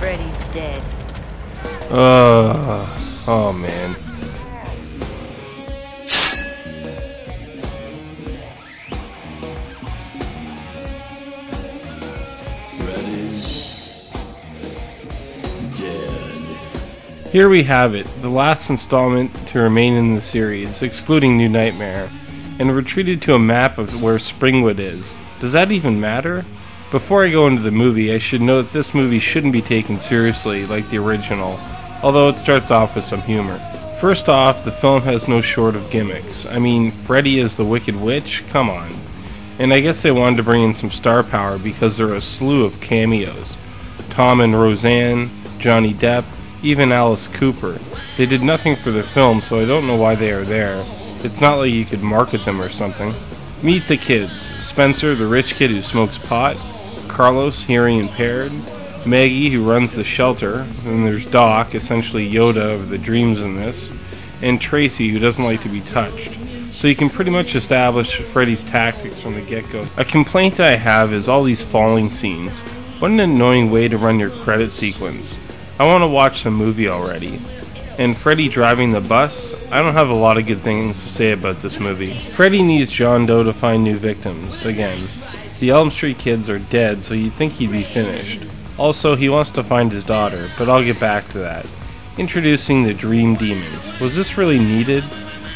Freddy's dead. Oh man. Freddy's dead. Here we have it, the last installment to remain in the series, excluding New Nightmare, and retreated to a map of where Springwood is. Does that even matter? Before I go into the movie, I should note that this movie shouldn't be taken seriously like the original, although it starts off with some humor. First off, the film has no short of gimmicks. I mean, Freddy is the Wicked Witch? Come on. And I guess they wanted to bring in some star power because there are a slew of cameos. Tom and Roseanne, Johnny Depp, even Alice Cooper. They did nothing for the film, so I don't know why they are there. It's not like you could market them or something. Meet the kids. Spencer, the rich kid who smokes pot. Carlos, hearing impaired. Maggie, who runs the shelter. Then there's Doc, essentially Yoda of the dreams in this. And Tracy, who doesn't like to be touched. So you can pretty much establish Freddy's tactics from the get-go. A complaint I have is all these falling scenes. What an annoying way to run your credit sequence. I want to watch the movie already. And Freddy driving the bus, I don't have a lot of good things to say about this movie. Freddy needs John Doe to find new victims, again. The Elm Street kids are dead, so you'd think he'd be finished. Also, he wants to find his daughter, but I'll get back to that. Introducing the Dream Demons. Was this really needed?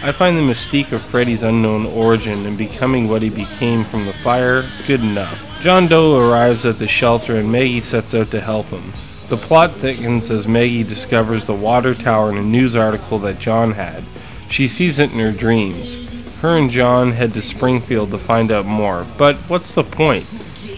I find the mystique of Freddy's unknown origin and becoming what he became from the fire good enough. John Doe arrives at the shelter and Maggie sets out to help him. The plot thickens as Maggie discovers the water tower in a news article that John had. She sees it in her dreams. Her and John head to Springfield to find out more, but what's the point?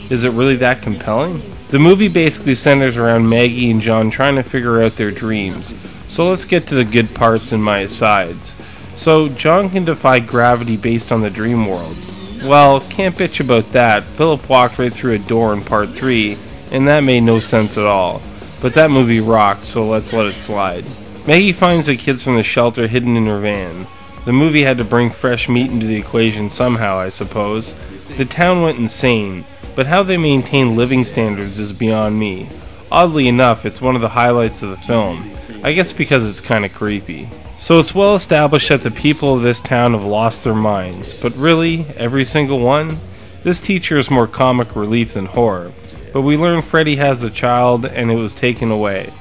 Is it really that compelling? The movie basically centers around Maggie and John trying to figure out their dreams, so let's get to the good parts and my asides. So, John can defy gravity based on the dream world. Well, can't bitch about that. Philip walked right through a door in part 3, and that made no sense at all. But that movie rocked, so let's let it slide. Maggie finds the kids from the shelter hidden in her van. The movie had to bring fresh meat into the equation somehow, I suppose. The town went insane, but how they maintain living standards is beyond me. Oddly enough, it's one of the highlights of the film. I guess because it's kinda creepy. So it's well established that the people of this town have lost their minds, but really, every single one? This teacher is more comic relief than horror. But we learn Freddy has a child and it was taken away.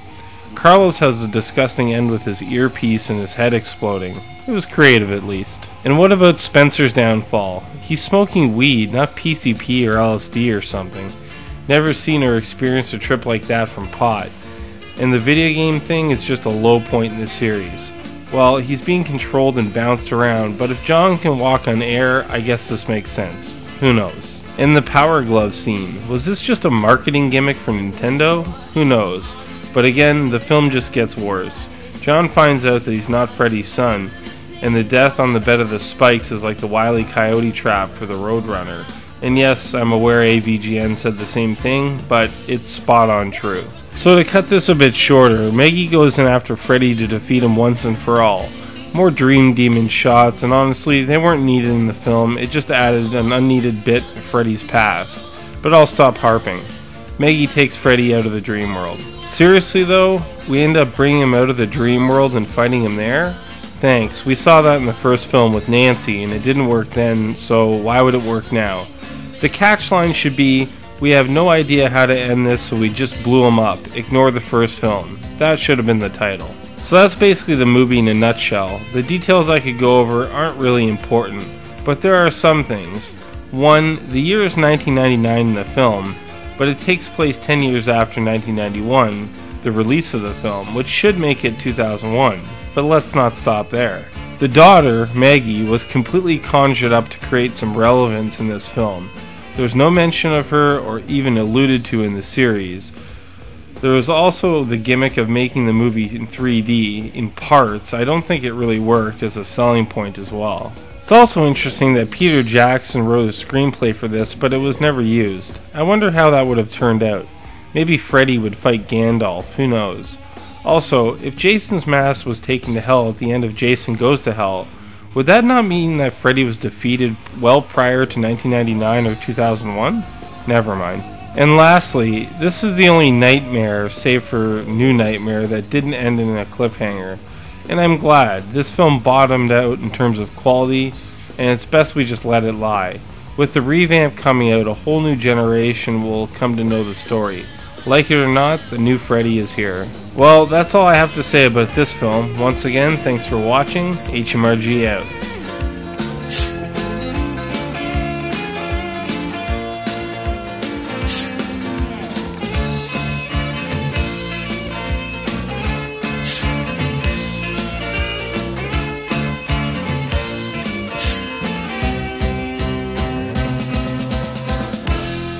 Carlos has a disgusting end with his earpiece and his head exploding. It was creative at least. And what about Spencer's downfall? He's smoking weed, not PCP or LSD or something. Never seen or experienced a trip like that from pot. And the video game thing is just a low point in the series. Well, he's being controlled and bounced around, but if John can walk on air, I guess this makes sense. Who knows? And the Power Glove scene. Was this just a marketing gimmick for Nintendo? Who knows? But again, the film just gets worse. John finds out that he's not Freddy's son, and the death on the bed of the spikes is like the Wile E. Coyote trap for the Roadrunner. And yes, I'm aware AVGN said the same thing, but it's spot on true. So to cut this a bit shorter, Maggie goes in after Freddy to defeat him once and for all. More Dream Demon shots, and honestly, they weren't needed in the film. It just added an unneeded bit of Freddy's past. But I'll stop harping. Maggie takes Freddy out of the dream world. Seriously though, we end up bringing him out of the dream world and fighting him there? Thanks, we saw that in the first film with Nancy, and it didn't work then, so why would it work now? The catch line should be, we have no idea how to end this, so we just blew him up. Ignore the first film. That should have been the title. So that's basically the movie in a nutshell. The details I could go over aren't really important, but there are some things. One, the year is 1999 in the film, but it takes place 10 years after 1991, the release of the film, which should make it 2001. But let's not stop there. The daughter, Maggie, was completely conjured up to create some relevance in this film. There's no mention of her or even alluded to in the series. There was also the gimmick of making the movie in 3D in parts. I don't think it really worked as a selling point as well. It's also interesting that Peter Jackson wrote a screenplay for this, but it was never used. I wonder how that would have turned out. Maybe Freddy would fight Gandalf, who knows. Also, if Jason's mask was taken to hell at the end of Jason Goes to Hell, would that not mean that Freddy was defeated well prior to 1999 or 2001? Never mind. And lastly, this is the only Nightmare, save for New Nightmare, that didn't end in a cliffhanger. And I'm glad. This film bottomed out in terms of quality, and it's best we just let it lie. With the revamp coming out, a whole new generation will come to know the story. Like it or not, the new Freddy is here. Well, that's all I have to say about this film. Once again, thanks for watching. HMRG out.